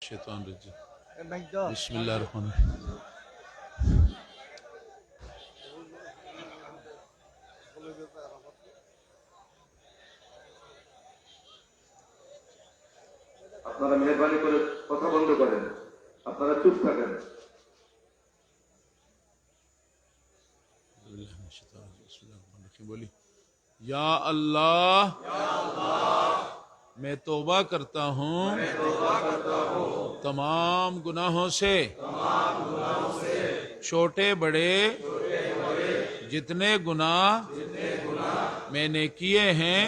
الشیطان الرجیم بسم اللہ الرحمن الرحیم. আপনারা মেহরবানি করে কথা বন্ধ করেন, আপনারা চুপ থাকেন। بولی یا اللہ میں توبہ کرتا ہوں تمام گناہوں سے چھوٹے بڑے جتنے گناہ میں نے کیے ہیں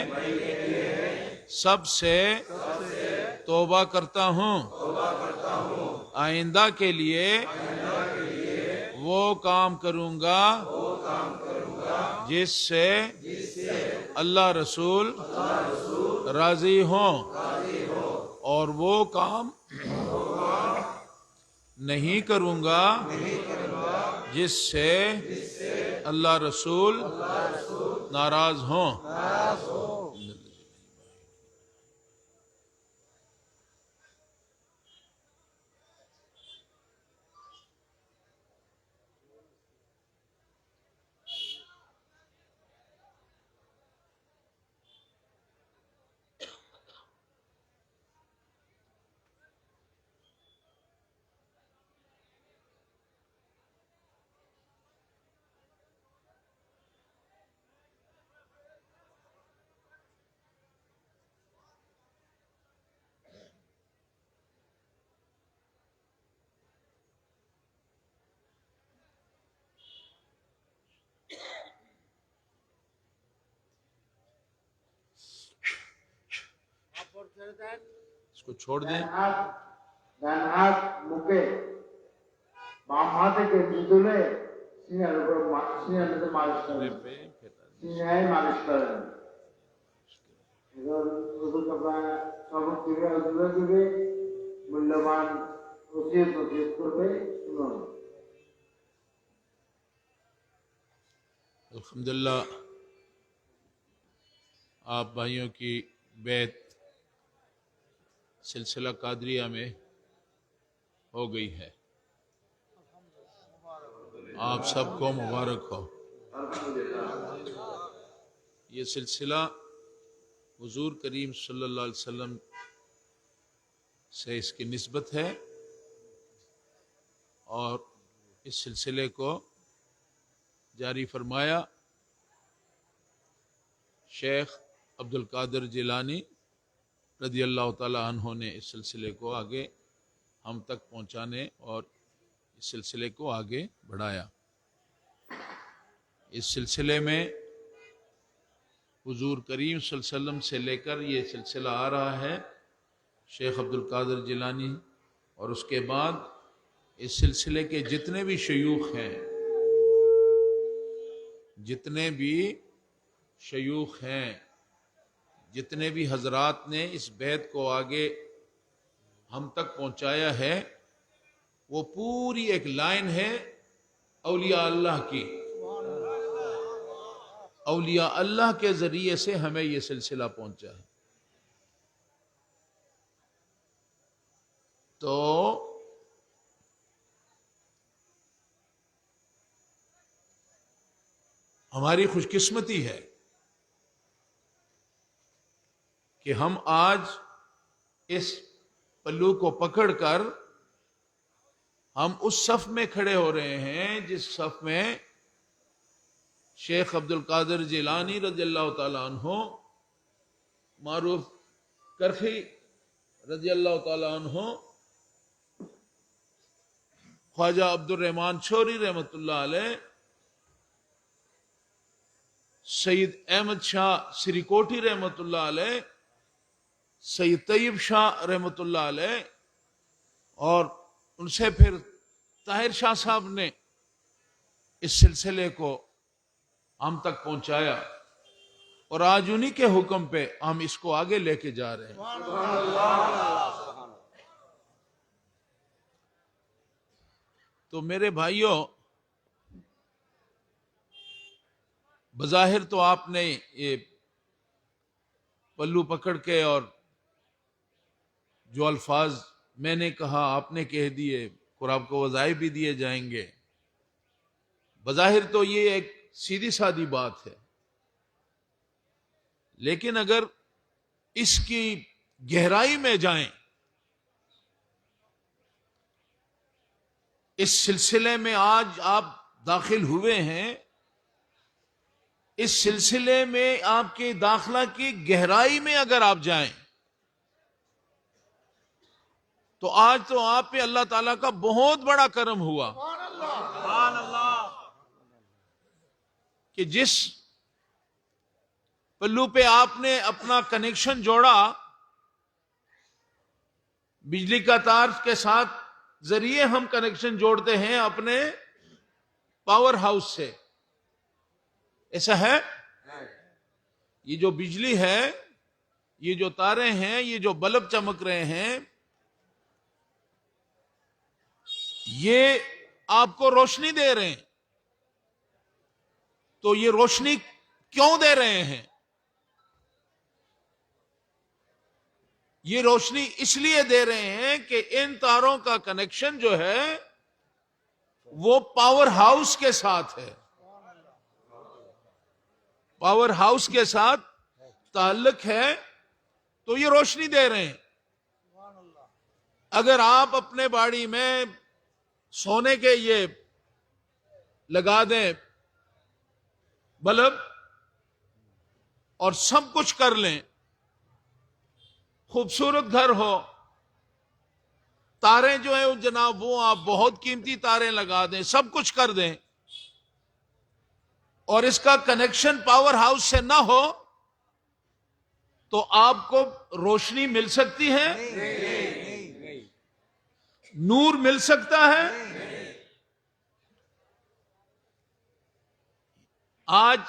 سب سے توبہ کرتا ہوں. آئندہ کے لیے وہ کام کروں گا جس سے اللہ رسول راضی ہوں، اور وہ کام نہیں کروں گا جس سے اللہ رسول ناراض ہوں. اس کو چھوڑ دیں. ডান হাত মুখে, বাম হাতে কেটে তুলে সিনার উপর সিনাতে মালিশ করেন, সিনায় মালিশ করেন. এবার হুজুর আপনারা সবক থেকে দূরে দূরে মূল্যবান ওসিয়ত করবে, শুনুন. الحمدللہ آپ بھائیوں کی بیعت سلسلہ قادریہ میں ہو گئی ہے. آپ سب کو مبارک ہو. یہ سلسلہ حضور کریم صلی اللہ علیہ وسلم سے اس کی نسبت ہے، اور اس سلسلے کو جاری فرمایا شیخ عبد القادر جیلانی رضی اللہ تعالی عنہ نے. اس سلسلے کو آگے ہم تک پہنچانے اور اس سلسلے کو آگے بڑھایا. اس سلسلے میں حضور کریم صلی اللہ علیہ وسلم سے لے کر یہ سلسلہ آ رہا ہے شیخ عبد القادر جیلانی، اور اس کے بعد اس سلسلے کے جتنے بھی شیوخ ہیں، جتنے بھی شیوخ ہیں، جتنے بھی حضرات نے اس بیت کو آگے ہم تک پہنچایا ہے، وہ پوری ایک لائن ہے اولیاء اللہ کی. اولیاء اللہ کے ذریعے سے ہمیں یہ سلسلہ پہنچا ہے. تو ہماری خوش قسمتی ہے کہ ہم آج اس پلو کو پکڑ کر ہم اس صف میں کھڑے ہو رہے ہیں جس صف میں شیخ عبد القادر جیلانی رضی اللہ تعالیٰ عنہ، معروف کرخی رضی اللہ تعالیٰ عنہ، خواجہ عبد الرحمن چھوری رحمۃ اللہ علیہ، سید احمد شاہ سری کوٹھی رحمۃ اللہ علیہ، سید طیب شاہ رحمۃ اللہ علیہ، اور ان سے پھر طاہر شاہ صاحب نے اس سلسلے کو ہم تک پہنچایا، اور آج انہی کے حکم پہ ہم اس کو آگے لے کے جا رہے ہیں. تو میرے بھائیوں، بظاہر تو آپ نے یہ پلو پکڑ کے اور جو الفاظ میں نے کہا آپ نے کہہ دیے اور آپ کو وظائف بھی دیے جائیں گے. بظاہر تو یہ ایک سیدھی سادی بات ہے، لیکن اگر اس کی گہرائی میں جائیں، اس سلسلے میں آج آپ داخل ہوئے ہیں، اس سلسلے میں آپ کے داخلہ کی گہرائی میں اگر آپ جائیں تو آج تو آپ پہ اللہ تعالیٰ کا بہت بڑا کرم ہوا کہ جس پلو پہ آپ نے اپنا کنیکشن جوڑا، بجلی کا تار کے ساتھ ذریعے ہم کنیکشن جوڑتے ہیں اپنے پاور ہاؤس سے، ایسا ہے؟ یہ جو بجلی ہے، یہ جو تاریں ہیں، یہ جو بلب چمک رہے ہیں، یہ آپ کو روشنی دے رہے ہیں. تو یہ روشنی کیوں دے رہے ہیں؟ یہ روشنی اس لیے دے رہے ہیں کہ ان تاروں کا کنیکشن جو ہے وہ پاور ہاؤس کے ساتھ ہے، پاور ہاؤس کے ساتھ تعلق ہے، تو یہ روشنی دے رہے ہیں. اگر آپ اپنے باڑی میں سونے کے یہ لگا دیں بلب اور سب کچھ کر لیں، خوبصورت گھر ہو، تاریں جو ہیں جناب وہ آپ بہت قیمتی تاریں لگا دیں، سب کچھ کر دیں، اور اس کا کنیکشن پاور ہاؤس سے نہ ہو تو آپ کو روشنی مل سکتی ہے؟ نور مل سکتا ہے؟ آج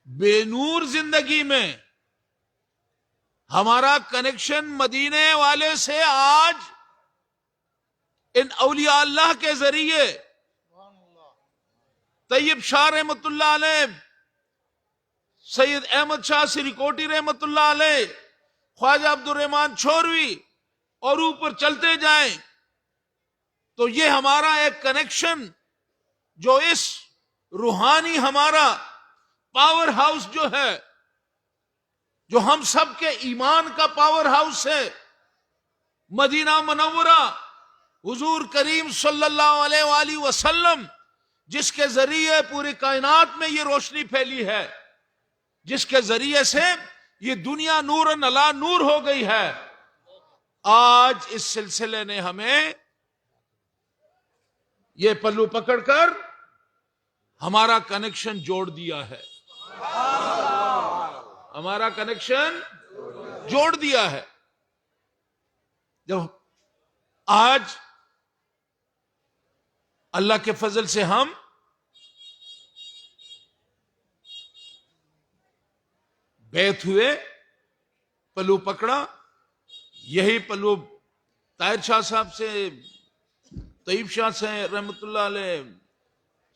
بے نور زندگی میں ہمارا کنیکشن مدینے والے سے آج ان اولیاء اللہ کے ذریعے، طیب شاہ رحمت اللہ علیہ، سید احمد شاہ سریکوٹی رحمت اللہ علیہ، خواجہ عبد الرحمن چھوروی، اور اوپر چلتے جائیں تو یہ ہمارا ایک کنیکشن جو اس روحانی ہمارا پاور ہاؤس جو ہے، جو ہم سب کے ایمان کا پاور ہاؤس ہے، مدینہ منورہ، حضور کریم صلی اللہ علیہ وآلہ وسلم، جس کے ذریعے پوری کائنات میں یہ روشنی پھیلی ہے، جس کے ذریعے سے یہ دنیا نور علی نور ہو گئی ہے. آج اس سلسلے نے ہمیں یہ پلو پکڑ کر ہمارا کنیکشن جوڑ دیا ہے، ہمارا کنیکشن جوڑ دیا ہے. جب آج اللہ کے فضل سے ہم بیعت ہوئے، پلو پکڑا، یہی پلو طاہر شاہ صاحب سے، طیب شاہ سے رحمت اللہ علیہ،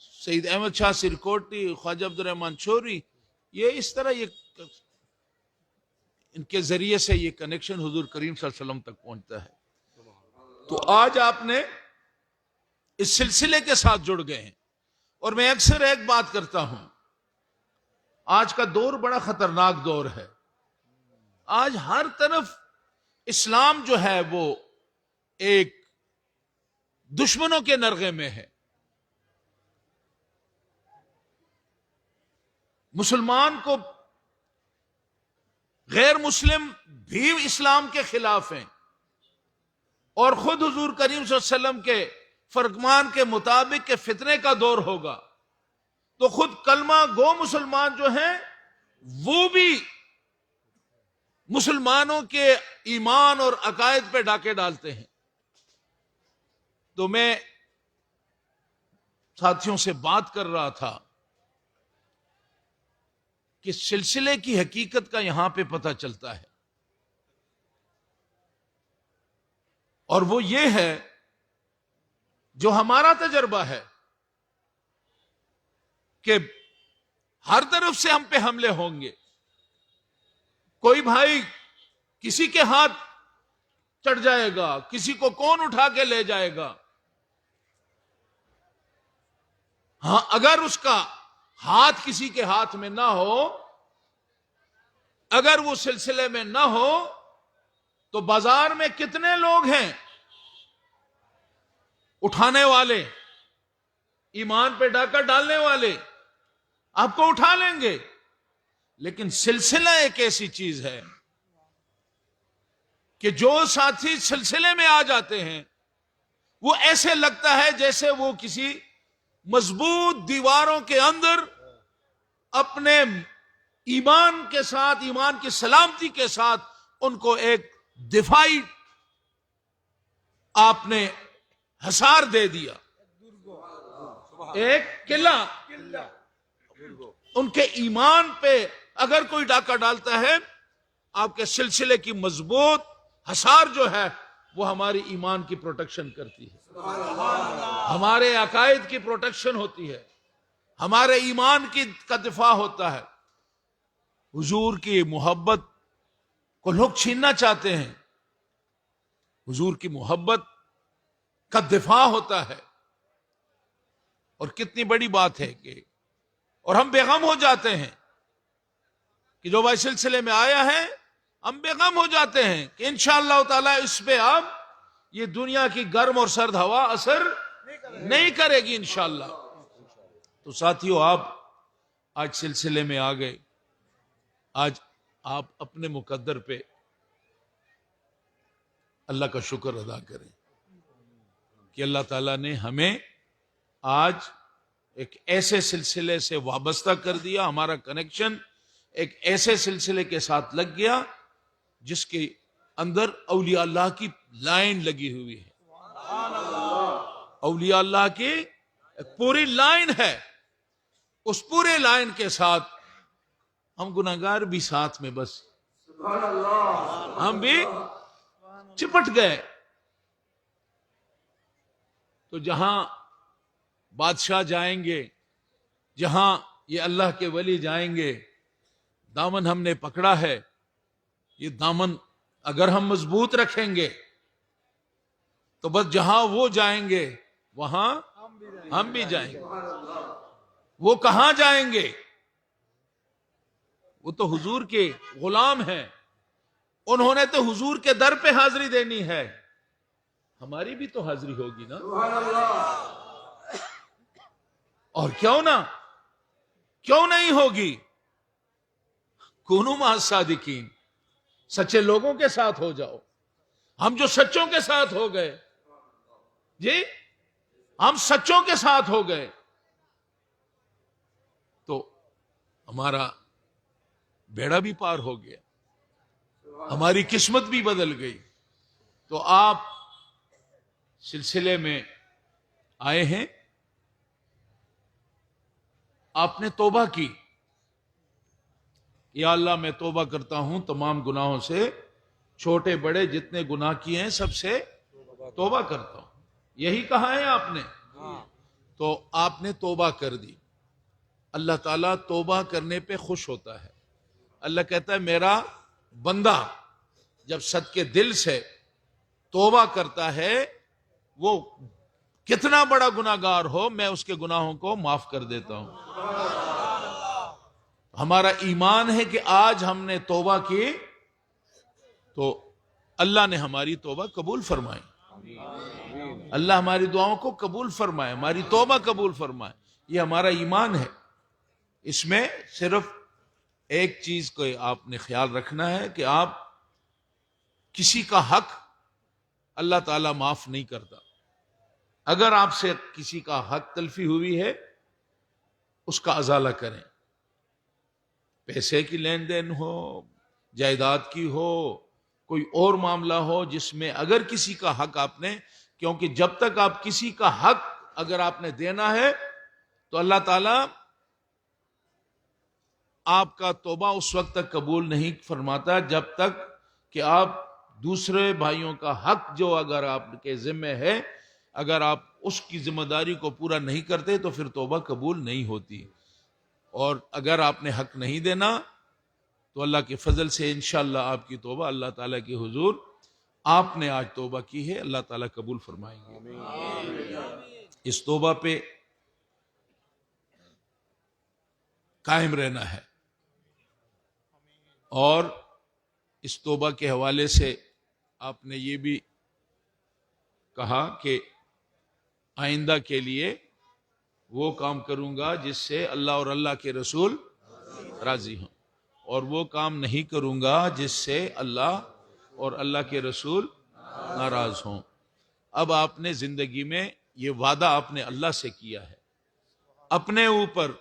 سید احمد شاہ سرکوٹی، خواجہ عبد الرحمن چھوری، یہ اس طرح یہ ان کے ذریعے سے یہ کنیکشن حضور کریم صلی اللہ علیہ وسلم تک پہنچتا ہے. تو آج آپ نے اس سلسلے کے ساتھ جڑ گئے ہیں. اور میں اکثر ایک بات کرتا ہوں، آج کا دور بڑا خطرناک دور ہے. آج ہر طرف اسلام جو ہے وہ ایک دشمنوں کے نرغے میں ہے. مسلمان کو غیر مسلم بھی اسلام کے خلاف ہیں، اور خود حضور کریم صلی اللہ علیہ وسلم کے فرمان کے مطابق کہ فتنے کا دور ہوگا تو خود کلمہ گو مسلمان جو ہیں وہ بھی مسلمانوں کے ایمان اور عقائد پہ ڈاکے ڈالتے ہیں. تو میں ساتھیوں سے بات کر رہا تھا کہ سلسلے کی حقیقت کا یہاں پہ پتہ چلتا ہے، اور وہ یہ ہے جو ہمارا تجربہ ہے کہ ہر طرف سے ہم پہ حملے ہوں گے. کوئی بھائی کسی کے ہاتھ چڑھ جائے گا, کسی کو کون اٹھا کے لے جائے گا. ہاں اگر اس کا ہاتھ کسی کے ہاتھ میں نہ ہو, اگر وہ سلسلے میں نہ ہو, تو بازار میں کتنے لوگ ہیں اٹھانے والے, ایمان پہ ڈاکہ ڈالنے والے, آپ کو اٹھا لیں گے. لیکن سلسلہ ایک ایسی چیز ہے کہ جو ساتھی سلسلے میں آ جاتے ہیں وہ ایسے لگتا ہے جیسے وہ کسی مضبوط دیواروں کے اندر اپنے ایمان کے ساتھ, ایمان کی سلامتی کے ساتھ ان کو ایک دفاعی آپ نے حصار دے دیا, ایک قلعہ. ان کے ایمان پہ اگر کوئی ڈاکہ ڈالتا ہے, آپ کے سلسلے کی مضبوط حصار جو ہے وہ ہماری ایمان کی پروٹیکشن کرتی ہے, ہمارے عقائد کی پروٹیکشن ہوتی ہے, ہمارے ایمان کا دفاع ہوتا ہے. حضور کی محبت کو لوگ چھیننا چاہتے ہیں, حضور کی محبت کا دفاع ہوتا ہے. اور کتنی بڑی بات ہے کہ, اور ہم بے غم ہو جاتے ہیں کہ جو بھائی سلسلے میں آیا ہے, ہم بے غم ہو جاتے ہیں کہ انشاءاللہ تعالی اس پہ اب یہ دنیا کی گرم اور سرد ہوا اثر نہیں کرے گی انشاءاللہ. تو ساتھیو, آپ آج سلسلے میں آ گئے, آج آپ اپنے مقدر پہ اللہ کا شکر ادا کریں کہ اللہ تعالیٰ نے ہمیں آج ایک ایسے سلسلے سے وابستہ کر دیا, ہمارا کنیکشن ایک ایسے سلسلے کے ساتھ لگ گیا جس کے اندر اولیاء اللہ کی لائن لگی ہوئی ہے. اولیاء اللہ کی ایک پوری لائن ہے, اس پورے لائن کے ساتھ ہم گناہگار بھی ساتھ میں, بس ہم بھی چپٹ گئے. تو جہاں بادشاہ جائیں گے, جہاں یہ اللہ کے ولی جائیں گے, دامن ہم نے پکڑا ہے, یہ دامن اگر ہم مضبوط رکھیں گے تو بس جہاں وہ جائیں گے وہاں ہم بھی جائیں گے. وہ کہاں جائیں گے؟ وہ تو حضور کے غلام ہیں, انہوں نے تو حضور کے در پہ حاضری دینی ہے, ہماری بھی تو حاضری ہوگی نا. اور کیوں نہیں ہوگی؟ کونوا مع الصادقین, سچے لوگوں کے ساتھ ہو جاؤ. ہم جو سچوں کے ساتھ ہو گئے, جی ہم سچوں کے ساتھ ہو گئے, تو ہمارا بیڑا بھی پار ہو گیا, ہماری قسمت بھی بدل گئی. تو آپ سلسلے میں آئے ہیں, آپ نے توبہ کی, یا اللہ میں توبہ کرتا ہوں تمام گناہوں سے, چھوٹے بڑے جتنے گناہ کیے ہیں سب سے توبہ کرتا ہوں, یہی کہا ہے آپ نے. تو آپ نے توبہ کر دی. اللہ تعالیٰ توبہ کرنے پہ خوش ہوتا ہے. اللہ کہتا ہے میرا بندہ جب صدقے دل سے توبہ کرتا ہے, وہ کتنا بڑا گناہگار ہو, میں اس کے گناہوں کو معاف کر دیتا ہوں. ہمارا ایمان ہے کہ آج ہم نے توبہ کی تو اللہ نے ہماری توبہ قبول فرمائی, اللہ ہماری دعاؤں کو قبول فرمائے, ہماری توبہ قبول فرمائے. یہ ہمارا ایمان ہے. اس میں صرف ایک چیز کو آپ نے خیال رکھنا ہے کہ آپ کسی کا حق اللہ تعالیٰ معاف نہیں کرتا. اگر آپ سے کسی کا حق تلفی ہوئی ہے اس کا ازالہ کریں, پیسے کی لین دین ہو, جائیداد کی ہو, کوئی اور معاملہ ہو جس میں اگر کسی کا حق آپ نے, کیونکہ جب تک آپ کسی کا حق اگر آپ نے دینا ہے تو اللہ تعالیٰ آپ کا توبہ اس وقت تک قبول نہیں فرماتا جب تک کہ آپ دوسرے بھائیوں کا حق جو اگر آپ کے ذمہ ہے, اگر آپ اس کی ذمہ داری کو پورا نہیں کرتے تو پھر توبہ قبول نہیں ہوتی. اور اگر آپ نے حق نہیں دینا تو اللہ کے فضل سے انشاءاللہ آپ کی توبہ اللہ تعالیٰ کے حضور آپ نے آج توبہ کی ہے، اللہ تعالیٰ قبول فرمائیں گے۔ اس توبہ پہ قائم رہنا ہے، اور اس توبہ کے حوالے سے آپ نے یہ بھی کہا کہ آئندہ کے لیے وہ کام کروں گا جس سے اللہ اور اللہ کے رسول راضی ہوں، اور وہ کام نہیں کروں گا جس سے اللہ اور اللہ کے رسول ناراض ہوں۔ اب آپ نے زندگی میں یہ وعدہ آپ نے اللہ سے کیا ہے، اپنے اوپر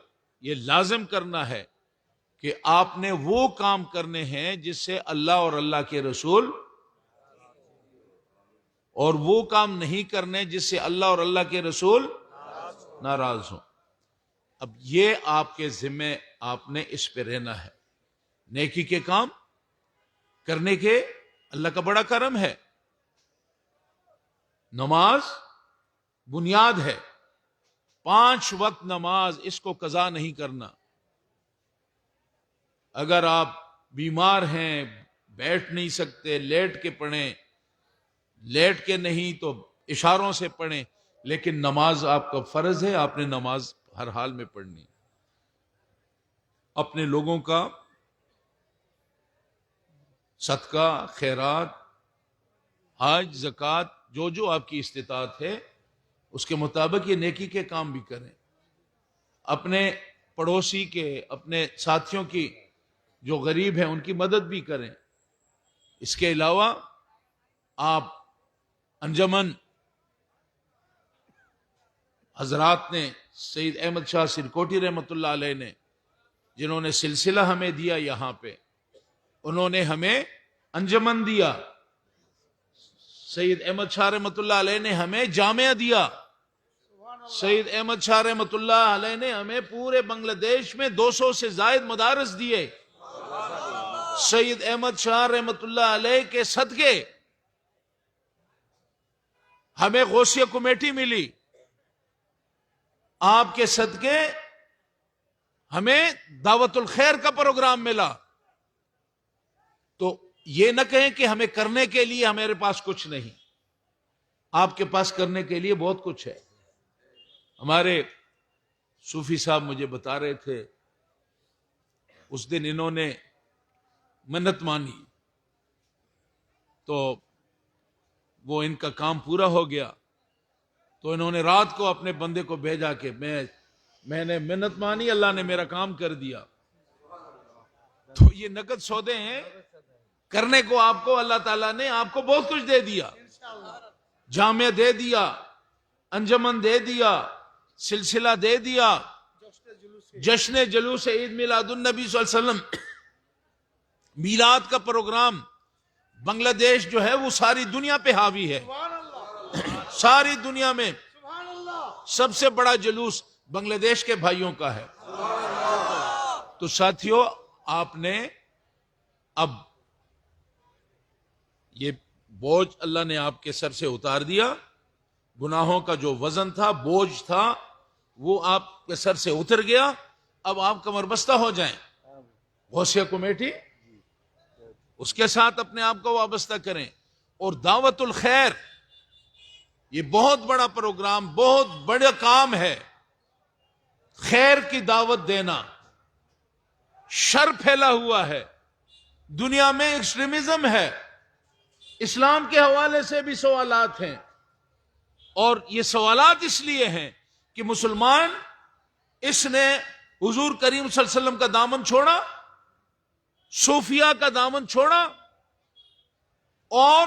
یہ لازم کرنا ہے کہ آپ نے وہ کام کرنے ہیں جس سے اللہ اور اللہ کے رسول، اور وہ کام نہیں کرنے جس سے اللہ اور اللہ کے رسول ناراض ہوں۔ اب یہ آپ کے ذمہ، آپ نے اس پہ رہنا ہے۔ نیکی کے کام کرنے کے اللہ کا بڑا کرم ہے۔ نماز بنیاد ہے، 5 وقت نماز، اس کو قضا نہیں کرنا۔ اگر آپ بیمار ہیں، بیٹھ نہیں سکتے، لیٹ کے پڑھیں، لیٹ کے نہیں تو اشاروں سے پڑھیں، لیکن نماز آپ کا فرض ہے، آپ نے نماز ہر حال میں پڑھنی۔ اپنے لوگوں کا صدقہ، خیرات، حج، زکوٰۃ، جو آپ کی استطاعت ہے اس کے مطابق یہ نیکی کے کام بھی کریں۔ اپنے پڑوسی کے، اپنے ساتھیوں کی جو غریب ہیں ان کی مدد بھی کریں۔ اس کے علاوہ آپ انجمن حضرات نے، سید احمد شاہ سرکوٹی رحمۃ اللہ علیہ نے، جنہوں نے سلسلہ ہمیں دیا یہاں پہ، انہوں نے ہمیں انجمن دیا۔ سید احمد شاہ رحمۃ اللہ علیہ نے ہمیں جامعہ دیا۔ سید احمد شاہ رحمۃ اللہ علیہ نے ہمیں پورے بنگلہ دیش میں 200 سے زائد مدارس دیے۔ سید احمد شاہ رحمۃ اللہ علیہ کے صدقے ہمیں غوثیہ کمیٹی ملی، آپ کے صدقے ہمیں دعوت الخیر کا پروگرام ملا۔ تو یہ نہ کہیں کہ ہمیں کرنے کے لیے ہمارے پاس کچھ نہیں، آپ کے پاس کرنے کے لیے بہت کچھ ہے۔ ہمارے صوفی صاحب مجھے بتا رہے تھے، اس دن انہوں نے منت مانی تو وہ ان کا کام پورا ہو گیا، تو انہوں نے رات کو اپنے بندے کو بھیجا کہ میں نے منت مانی، اللہ نے میرا کام کر دیا۔ تو یہ نقد سودے ہیں، کرنے کو آپ کو اللہ تعالیٰ نے آپ کو بہت کچھ دے دیا، جامعہ دے دیا، انجمن دے دیا، سلسلہ دے دیا، جشن جلوس عید میلاد النبی صلی اللہ علیہ وسلم، میلاد کا پروگرام۔ بنگلہ دیش جو ہے وہ ساری دنیا پہ حاوی ہے، ساری دنیا میں سب سے بڑا جلوس بنگلہ دیش کے بھائیوں کا ہے۔ تو ساتھیوں، آپ نے اب یہ بوجھ اللہ نے آپ کے سر سے اتار دیا، گناہوں کا جو وزن تھا، بوجھ تھا، وہ آپ کے سر سے اتر گیا۔ اب آپ کمر بستہ ہو جائیں، غوثیہ کمیٹی اس کے ساتھ اپنے آپ کو وابستہ کریں، اور دعوت الخیر یہ بہت بڑا پروگرام، بہت بڑا کام ہے۔ خیر کی دعوت دینا، شر پھیلا ہوا ہے دنیا میں، ایکسٹریمزم ہے، اسلام کے حوالے سے بھی سوالات ہیں، اور یہ سوالات اس لیے ہیں کہ مسلمان اس نے حضور کریم صلی اللہ علیہ وسلم کا دامن چھوڑا، صوفیہ کا دامن چھوڑا، اور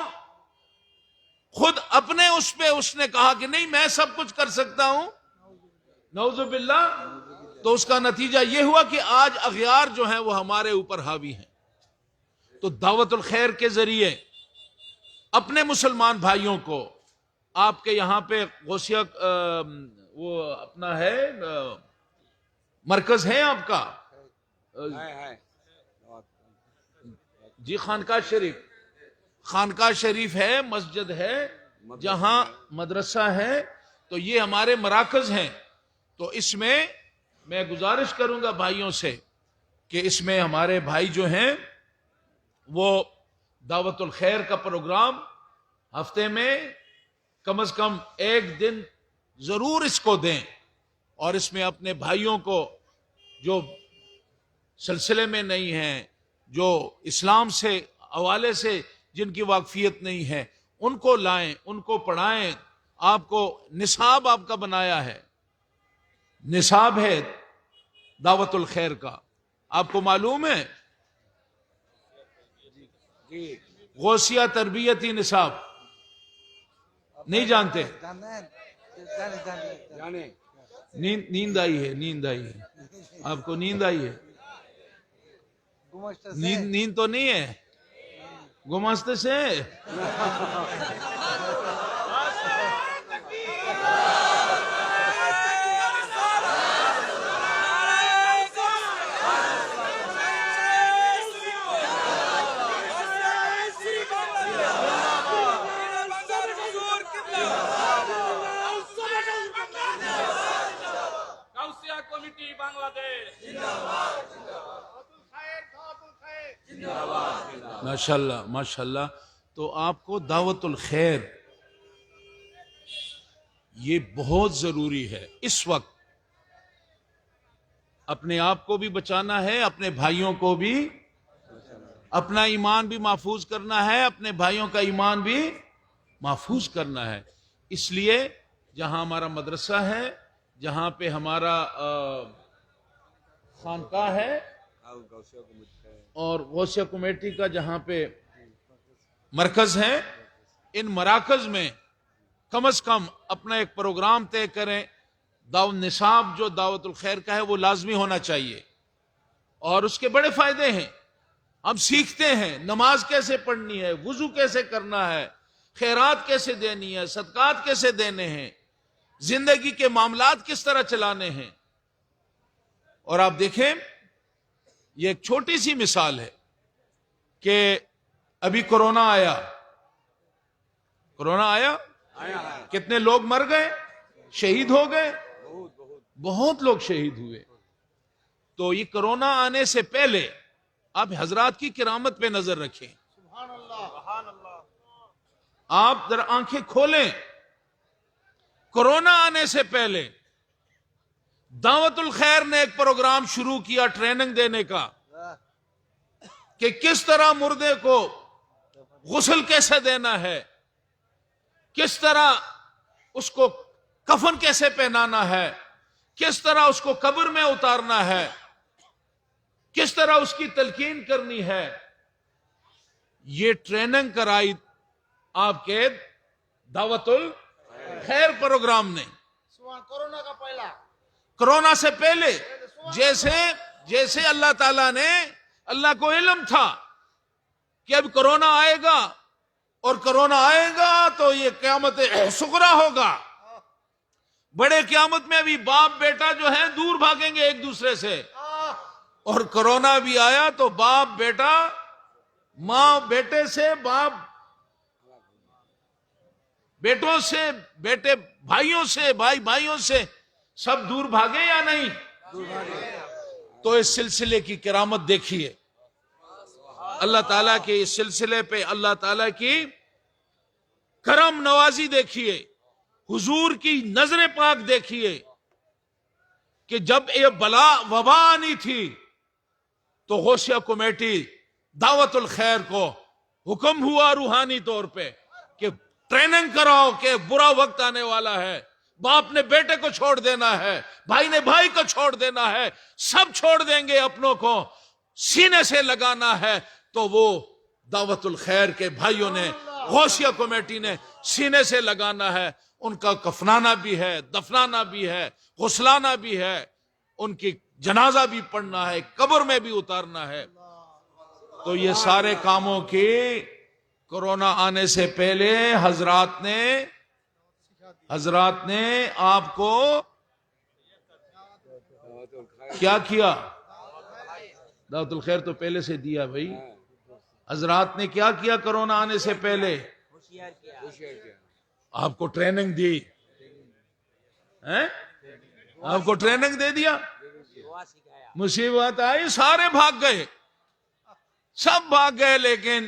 خود اپنے اس نے کہا کہ نہیں میں سب کچھ کر سکتا ہوں، نعوذ باللہ۔ تو اس کا نتیجہ یہ ہوا کہ آج اغیار جو ہیں وہ ہمارے اوپر حاوی ہیں۔ تو دعوت الخیر کے ذریعے اپنے مسلمان بھائیوں کو، آپ کے یہاں پہ غوثیہ وہ اپنا ہے مرکز ہے آپ کا، جی خانقاہ شریف ہے، مسجد ہے، جہاں مدرسہ ہے، تو یہ ہمارے مراکز ہیں۔ تو اس میں میں گزارش کروں گا بھائیوں سے کہ اس میں ہمارے بھائی جو ہیں وہ دعوت الخیر کا پروگرام ہفتے میں کم از کم ایک دن ضرور اس کو دیں, اور اس میں اپنے بھائیوں کو جو سلسلے میں نہیں ہیں, جو اسلام سے حوالے سے جن کی واقفیت نہیں ہے, ان کو لائیں, ان کو پڑھائیں. آپ کو نصاب آپ کا بنایا ہے, نصاب ہے دعوت الخیر کا, آپ کو معلوم ہے غوثیہ تربیتی نصاب نہیں جانتے؟ نیند آئی ہے, نیند آئی ہے آپ کو, نیند آئی ہے, نیند تو نہیں ہے, گماستے سے. ماشاءاللہ ماشاءاللہ. تو آپ کو دعوت الخیر یہ بہت ضروری ہے اس وقت. اپنے آپ کو بھی بچانا ہے, اپنے بھائیوں کو بھی, اپنا ایمان بھی محفوظ کرنا ہے, اپنے بھائیوں کا ایمان بھی محفوظ کرنا ہے. اس لیے جہاں ہمارا مدرسہ ہے, جہاں پہ ہمارا خانقاہ ہے, اور غوثیہ کمیٹی کا جہاں پہ مرکز ہے, ان مراکز میں کم از کم اپنا ایک پروگرام طے کریں. نصاب جو دعوت الخیر کا ہے وہ لازمی ہونا چاہیے, اور اس کے بڑے فائدے ہیں. ہم سیکھتے ہیں نماز کیسے پڑھنی ہے, وضو کیسے کرنا ہے, خیرات کیسے دینی ہے, صدقات کیسے دینے ہیں, زندگی کے معاملات کس طرح چلانے ہیں. اور آپ دیکھیں, یہ ایک چھوٹی سی مثال ہے کہ ابھی کرونا آیا, کرونا آیا, کتنے لوگ مر گئے, شہید ہو گئے, بہت لوگ شہید ہوئے. تو یہ کرونا آنے سے پہلے آپ حضرات کی کرامت پہ نظر رکھیں. آپ ذرا آنکھیں کھولیں, کرونا آنے سے پہلے دعوت الخیر نے ایک پروگرام شروع کیا ٹریننگ دینے کا, کہ کس طرح مردے کو غسل کیسے دینا ہے, کس طرح اس کو کفن کیسے پہنانا ہے, کس طرح اس کو قبر میں اتارنا ہے, کس طرح اس کی تلقین کرنی ہے. یہ ٹریننگ کرائی آپ کے دعوت الخیر پروگرام نے. کورونا کا پہلا, کرونا سے پہلے جیسے اللہ تعالیٰ نے, اللہ کو علم تھا کہ اب کرونا آئے گا, اور کرونا آئے گا تو یہ قیامت صغریٰ ہوگا. بڑے قیامت میں ابھی باپ بیٹا جو ہے دور بھاگیں گے ایک دوسرے سے, اور کرونا بھی آیا تو باپ بیٹا, ماں بیٹے سے, باپ بیٹوں سے, بیٹے بھائیوں سے, بھائی بھائیوں سے, سب دور بھاگے یا نہیں؟ تو اس سلسلے کی کرامت دیکھیے, اللہ تعالیٰ کے اس سلسلے پہ اللہ تعالیٰ کی کرم نوازی دیکھیے, حضور کی نظر پاک دیکھیے, کہ جب یہ بلا وبا آنی تھی تو غوثیہ کمیٹی دعوت الخیر کو حکم ہوا روحانی طور پہ کہ ٹریننگ کراؤ کہ برا وقت آنے والا ہے, باپ نے بیٹے کو چھوڑ دینا ہے, بھائی نے بھائی کو چھوڑ دینا ہے, سب چھوڑ دیں گے, اپنوں کو سینے سے لگانا ہے. تو وہ دعوت الخیر کے بھائیوں نے, غوثیہ کمیٹی نے سینے سے لگانا ہے, ان کا کفنانا بھی ہے, دفنانا بھی ہے, غسلانا بھی ہے, ان کی جنازہ بھی پڑھنا ہے, قبر میں بھی اتارنا ہے. تو یہ سارے کاموں کی کرونا آنے سے پہلے حضرات نے آپ کو کیا کیا؟ دعوت الخیر تو پہلے سے دیا بھائی. حضرات نے کیا کیا کرونا آنے سے پہلے؟ آپ کو ٹریننگ دی, آپ کو ٹریننگ دے دیا. مصیبت آئی, سارے بھاگ گئے, سب بھاگ گئے, لیکن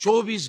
24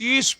30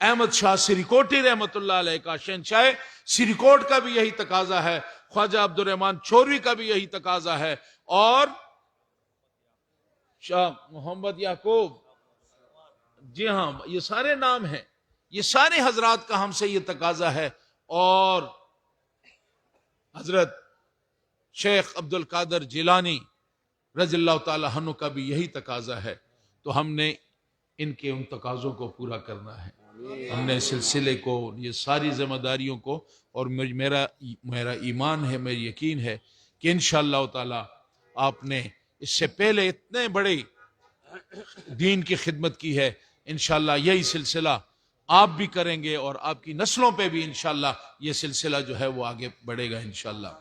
احمد شاہ سریکوٹی رحمت اللہ علیہ کا شہنشاہ سریکوٹ کا بھی یہی تقاضا ہے، خواجہ عبد الرحمن چوروی کا بھی یہی تقاضا ہے، اور شاہ محمد یعقوب، جی ہاں یہ سارے نام ہیں، یہ سارے حضرات کا ہم سے یہ تقاضا ہے، اور حضرت شیخ عبد القادر جیلانی رضی اللہ تعالی عنہ کا بھی یہی تقاضا ہے۔ تو ہم نے ان کے ان تقاضوں کو پورا کرنا ہے، ہم نے سلسلے کو، یہ ساری ذمہ داریوں کو، اور میرا ایمان ہے، میری یقین ہے کہ انشاءاللہ تعالی آپ نے اس سے پہلے اتنے بڑے دین کی خدمت کی ہے، انشاءاللہ یہی سلسلہ آپ بھی کریں گے، اور آپ کی نسلوں پہ بھی انشاءاللہ یہ سلسلہ جو ہے وہ آگے بڑھے گا انشاءاللہ۔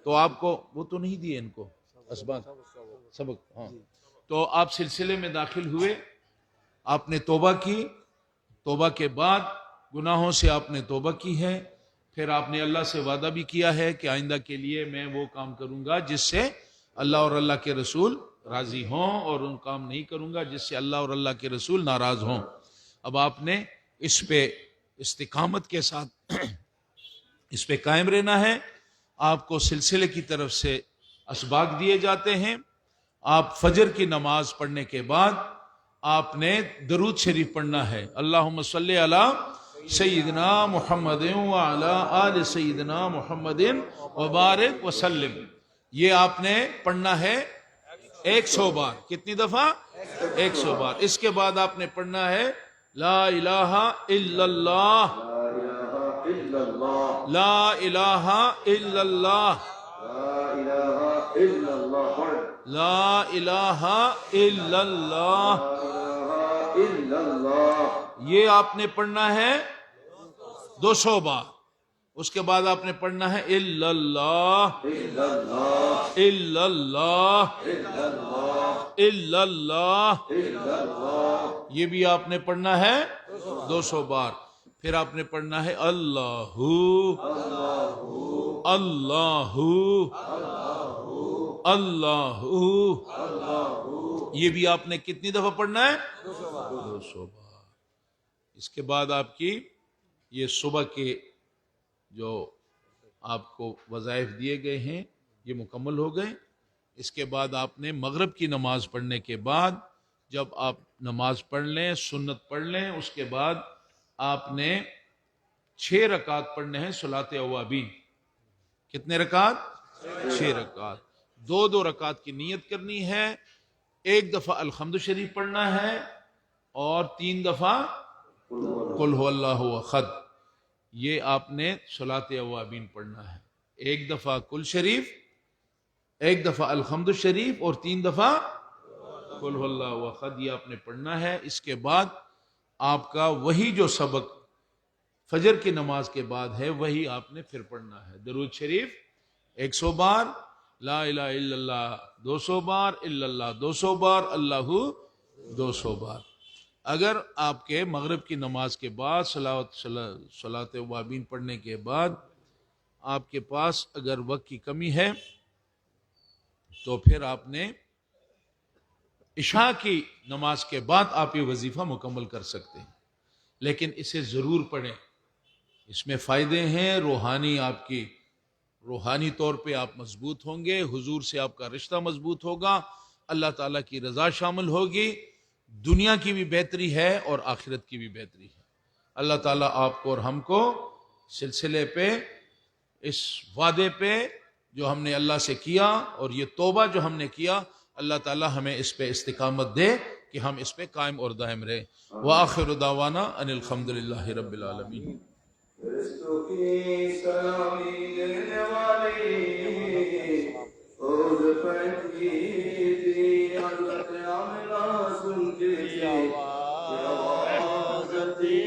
تو آپ کو وہ تو نہیں دیے ان کو اسباق سبق، ہاں، تو آپ سلسلے میں داخل ہوئے، آپ نے توبہ کی، توبہ کے بعد گناہوں سے آپ نے توبہ کی ہے، پھر آپ نے اللہ سے وعدہ بھی کیا ہے کہ آئندہ کے لیے میں وہ کام کروں گا جس سے اللہ اور اللہ کے رسول راضی ہوں، اور ان کام نہیں کروں گا جس سے اللہ اور اللہ کے رسول ناراض ہوں۔ اب آپ نے اس پہ استقامت کے ساتھ اس پہ قائم رہنا ہے۔ آپ کو سلسلے کی طرف سے اسباق دیے جاتے ہیں۔ آپ فجر کی نماز پڑھنے کے بعد آپ نے درود شریف پڑھنا ہے، اللہم صلی علی سیدنا محمد وعلی آل سیدنا محمد وبارک وسلم، یہ آپ نے پڑھنا ہے 100 بار۔ کتنی دفعہ؟ 100 بار۔ اس کے بعد آپ نے پڑھنا ہے لا الہ الا اللہ، لا الہ الا اللہ، لا الہ الا اللہ، یہ آپ نے پڑھنا ہے 200 بار۔ اس کے بعد آپ نے پڑھنا ہے الا اللہ، الا اللہ، الا اللہ، یہ بھی آپ نے پڑھنا ہے 200 بار۔ پھر آپ نے پڑھنا ہے اللہ اللہ اللہ، یہ بھی آپ نے کتنی دفعہ پڑھنا ہے؟ 200 بار۔ اس کے بعد آپ کی یہ صبح کے جو آپ کو وظائف دیے گئے ہیں یہ مکمل ہو گئے۔ اس کے بعد آپ نے مغرب کی نماز پڑھنے کے بعد، جب آپ نماز پڑھ لیں، سنت پڑھ لیں، اس کے بعد آپ نے 6 رکعت پڑھنے ہیں صلاۃ اوابین۔ کتنے رکعت؟ 6 رکعت۔ 2 رکعت کی نیت کرنی ہے، 1 دفعہ الحمد شریف پڑھنا ہے، اور 3 دفعہ قل هو اللہ احد، یہ آپ نے صلاۃ اوابین پڑھنا ہے۔ 1 دفعہ کل شریف، 1 دفعہ الحمد شریف، اور 3 دفعہ قل هو اللہ احد، یہ آپ نے پڑھنا ہے۔ اس کے بعد آپ کا وہی جو سبق فجر کی نماز کے بعد ہے وہی آپ نے پھر پڑھنا ہے، درود شریف 100 بار، لا الہ الا اللہ 200 بار، الا اللہ 200 بار، اللہ 200 بار۔ اگر آپ کے مغرب کی نماز کے بعد صلاۃ اوابین پڑھنے کے بعد آپ کے پاس اگر وقت کی کمی ہے تو پھر آپ نے عشاء کی نماز کے بعد آپ یہ وظیفہ مکمل کر سکتے ہیں، لیکن اسے ضرور پڑھیں، اس میں فائدے ہیں روحانی، آپ کی روحانی طور پہ آپ مضبوط ہوں گے، حضور سے آپ کا رشتہ مضبوط ہوگا، اللہ تعالیٰ کی رضا شامل ہوگی، دنیا کی بھی بہتری ہے اور آخرت کی بھی بہتری ہے۔ اللہ تعالیٰ آپ کو اور ہم کو سلسلے پہ، اس وعدے پہ جو ہم نے اللہ سے کیا، اور یہ توبہ جو ہم نے کیا، اللہ تعالیٰ ہمیں اس پہ استقامت دے کہ ہم اس پہ قائم اور دائم رہیں۔ وآخر دعوانا ان الحمدللہ رب العالمین۔ رزق کی سلامی دینے والی عود پہنچی تھی، حضرت عاملہ سنتی تھی آواز دی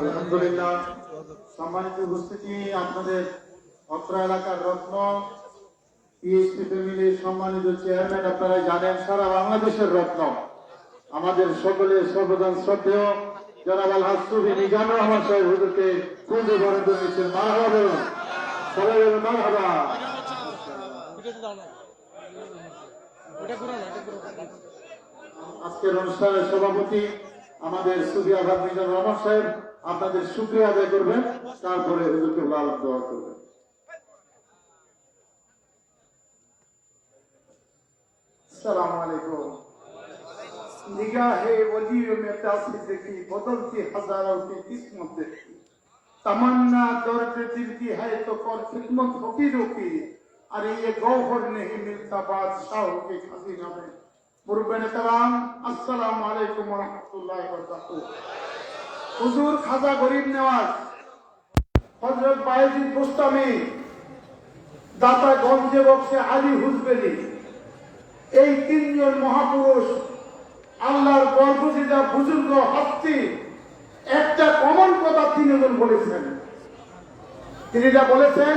আলহামদুলিল্লাহ। সম্মানিত উপস্থিতি, আপনাদের অত্র এলাকার রত্ন পিএইচপি ফ্যামিলির সম্মানিত চেয়ারম্যান, আপনারা জানেন সারা বাংলাদেশের রত্ন, আমাদের সকলের সর্বদান শ্রদ্ধেয় জনাব আলহাজ সুফি মিজানুর রহমান সাহেব হুজুরকে পূজা বরণ করেছেন। মারহাবা বলুন, সবাই বলুন মারহাবা। আজকের অনুষ্ঠানের সভাপতি আমাদের সুফি আলহাজ মিজানুর রহমান সাহেব আপনাদের শুকরিয়া আদায় করবেন, তারপরে হুজুরকে লাল দোয়া করবেন। السلام علیکم۔ نگاہ ولیوں میں پیاسی دیکھی، بدلتی ہزاروں کی قسمت دیکھی، تمنا درد دل کی ہے تو کر خدمت فقیروں کی، ارے یہ گوہر نہیں ملتا بادشاہوں کے خزینہ میں۔ مربین کرام، السلام علیکم ورحمۃ اللہ وبرکاتہ۔ حضور খাজা গরিব নেওয়াজ হযরত বায়েজিদ বুস্তামি, দাতা গঞ্জে বক্সে আলী হুজবেলি, এই তিনজন মহাপুরুষ আল্লাহর বরগুজিদা বুজুর্গ হস্তি একটা কমন কথা তিনজন বলেছেন। তিনি যা বলেছেন,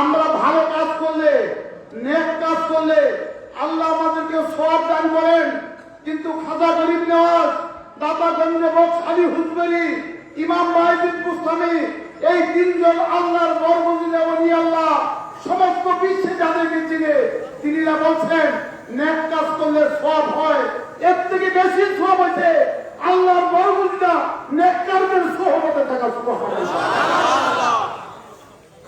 আমরা ভালো কাজ করলে, নেক কাজ করলে আল্লাহ আমাদেরকে সওয়াব দান করেন, কিন্তু খাজা গরিব নেওয়াজ, দাতা গঞ্জে বক্স আলী হুজবেরি, ইমাম বায়েজিদ বুস্তামি, এই তিনজন আল্লাহর বরগুজিদা ওলি আল্লাহ সমস্ত বিশ্বে যাদেরকে চিনে, তিনিরা বলছেন নেক কাজ করলে সওয়াব হয়, এর থেকে বেশি সওয়াব হয়েছে আল্লাহর বরগুজিদা নেককারদের সোহবতে থাকা। সুবহানাল্লাহ।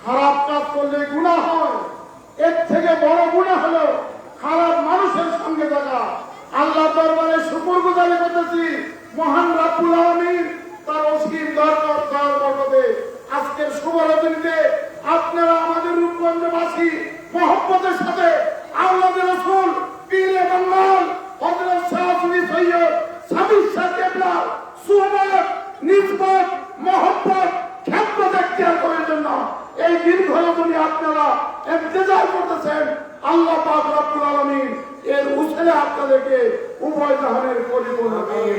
খারাপ কাজ করলে গুনাহ হয়, এর থেকে বড় গুনাহ হলো খারাপ মানুষের সঙ্গে থাকা। আল্লাহ দরবারে শুকরগুজারি করতেছি, মহান রব্বুল আলামিন তার অসীম দরবারে আজকের শুভ রজনীতে আপনারা আমাদের রূপগঞ্জবাসী মহব্বতের সাথে আওলাদের রাসূল পীরে বাংলার হযরত শাহ সুফি সৈয়দ সাবির শাহ কেবলার সুহবত, নিসবত, মহব্বত, খ্যাত এখতিয়ার করার জন্য এই দীর্ঘ রজনী আপনারা ইন্তজার করতেছেন। আল্লাহ পাক রব্বুল আলামিন এর উসিলে আপনাদেরকে উভয় জাহানের পরিপূর্ণ করুন।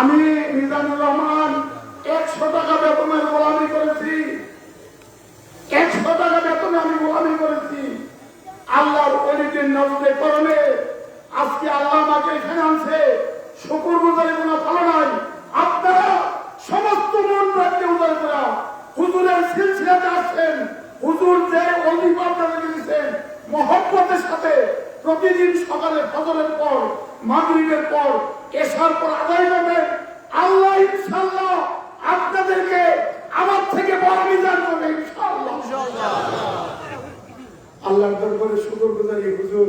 আমি মিজানুর রহমান 100 টাকা বেতনের গোলামি করেছি, 100 টাকা বেতনে আমি গোলামি করেছি। আল্লাহর ওলিদের নজরে করণে আজকে আল্লাহ আমাকে এখানে আনছে, শুকরগুজারি কোনো ভালো নাই। আপনারা সমস্ত মন রাখতে উদার করা হুজুরের সিলসিলাতে আসছেন, হুজুর যে অলিফা আপনাদেরকে দিয়েছেন মহব্বতের সাথে প্রতিদিন সকালে ফজরের পর, মাগরিবের পর, এশার পর আদায় করবেন। আল্লাহ ইনশাআল্লাহ আপনাদেরকে আমার থেকে বড় মিজান করবে ইনশাআল্লাহ। আল্লাহর দরবারে শুকরগুজারি হুজুর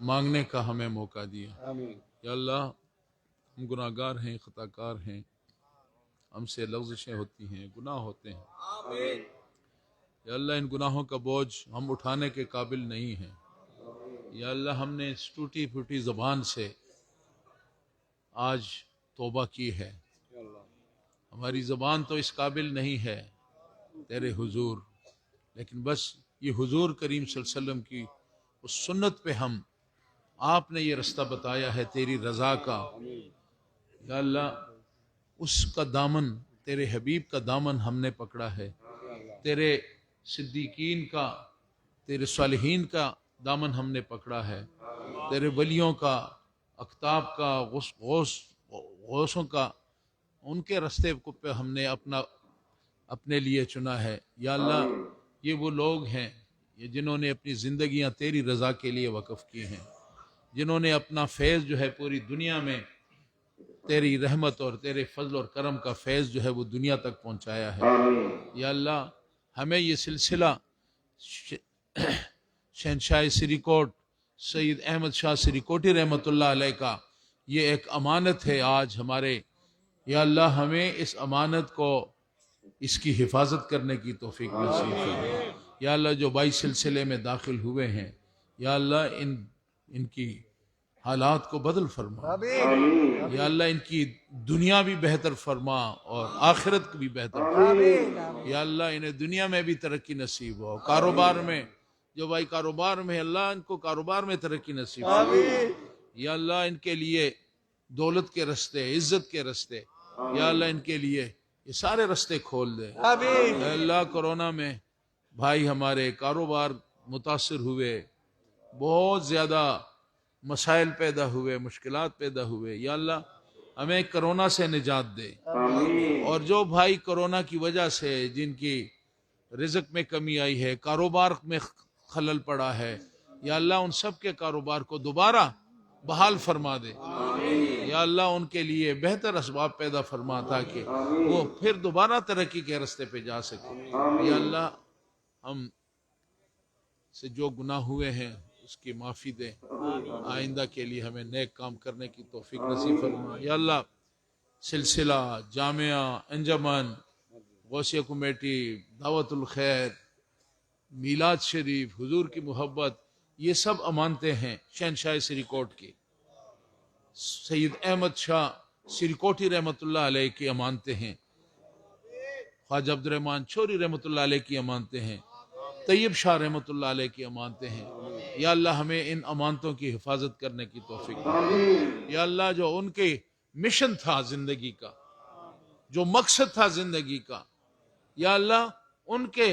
مانگنے کا ہمیں موقع دیا۔ یا اللہ ہم گناہ گار ہیں، خطا کار ہیں، ہم سے لغزشیں ہوتی ہیں، گناہ ہوتے ہیں۔ یا اللہ ان گناہوں کا بوجھ ہم اٹھانے کے قابل نہیں ہیں۔ یا اللہ ہم نے اس ٹوٹی پھوٹی زبان سے آج توبہ کی ہے، ہماری زبان تو اس قابل نہیں ہے تیرے حضور، لیکن بس یہ حضور کریم صلی اللہ علیہ وسلم کی اس سنت پہ ہم، آپ نے یہ رستہ بتایا ہے تیری رضا کا، یا اللہ اس کا دامن، تیرے حبیب کا دامن ہم نے پکڑا ہے، تیرے صدیقین کا، تیرے صالحین کا دامن ہم نے پکڑا ہے، تیرے ولیوں کا، اقطاب کا، غوثوں کا، ان کے رستے کو پہ ہم نے اپنے لیے چنا ہے۔ یا اللہ یہ وہ لوگ ہیں یہ جنہوں نے اپنی زندگیاں تیری رضا کے لیے وقف کی ہیں، جنہوں نے اپنا فیض جو ہے پوری دنیا میں تیری رحمت اور تیرے فضل اور کرم کا فیض جو ہے وہ دنیا تک پہنچایا ہے۔ یا اللہ ہمیں یہ سلسلہ شہنشاہ سری کوٹ سید احمد شاہ سری کوٹی رحمۃ اللہ علیہ کا یہ ایک امانت ہے آج ہمارے۔ یا اللہ ہمیں اس امانت کو، اس کی حفاظت کرنے کی توفیق نصیب فرما۔ یا اللہ جو 22 سلسلے میں داخل ہوئے ہیں، یا اللہ ان کی حالات کو بدل فرما، یا اللہ ان کی دنیا بھی بہتر فرما اور آخرت بھی بہتر فرما۔ یا اللہ انہیں دنیا میں بھی ترقی نصیب ہو، کاروبار میں جو بھائی کاروبار میں، اللہ ان کو کاروبار میں ترقی نصیب ہو۔ یا اللہ ان کے لیے دولت کے رستے، عزت کے رستے، یا اللہ ان کے لیے یہ سارے رستے کھول دے۔ اے اللہ کرونا میں بھائی ہمارے کاروبار متاثر ہوئے، بہت زیادہ مسائل پیدا ہوئے، مشکلات پیدا ہوئے، یا اللہ ہمیں کرونا سے نجات دے۔ اور جو بھائی کرونا کی وجہ سے جن کی رزق میں کمی آئی ہے، کاروبار میں خلل پڑا ہے، یا اللہ ان سب کے کاروبار کو دوبارہ بحال فرما دے۔ یا اللہ ان کے لیے بہتر اسباب پیدا فرما تاکہ وہ پھر دوبارہ ترقی کے راستے پہ جا سکے۔ یا اللہ ہم سے جو گناہ ہوئے ہیں اس کی معافی دے، آئندہ کے لیے ہمیں نیک کام کرنے کی توفیق نصیب فرما۔ یا اللہ سلسلہ، جامعہ، انجمن، غوثیہ کمیٹی، دعوت الخیر، میلاد شریف، حضور کی محبت، یہ سب امانتیں ہیں شہنشاہ سری کوٹ کی، سید احمد شاہ سری کوٹی رحمۃ اللہ علیہ کی امانتیں ہیں، خواجہ عبد الرحمن چوری رحمۃ اللہ علیہ کی امانتیں ہیں، طیب شاہ رحمۃ اللہ علیہ کی امانتیں ہیں۔ یا اللہ ہمیں ان امانتوں کی حفاظت کرنے کی توفیق دے۔ یا اللہ جو ان کے مشن تھا زندگی کا، جو مقصد تھا زندگی کا، یا اللہ ان کے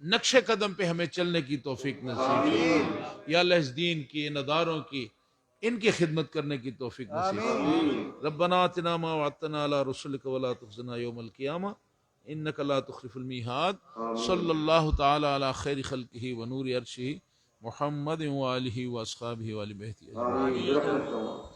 نقش قدم پہ ہمیں چلنے کی توفیق نصیب فرما۔ یا اللہ اس دین کی، ان اداروں کی، ان کی خدمت کرنے کی توفیق نصیب فرما۔ ربنا آتنا ما وعدتنا علی رسلک ولا تخزنا یوم القیامہ انک لا تخلف المیعاد۔ صلی اللہ تعالی علی خیر خلقہ ونور عرشہ محمد وآلہ واصحابہ وآل بیتہ اجمعین۔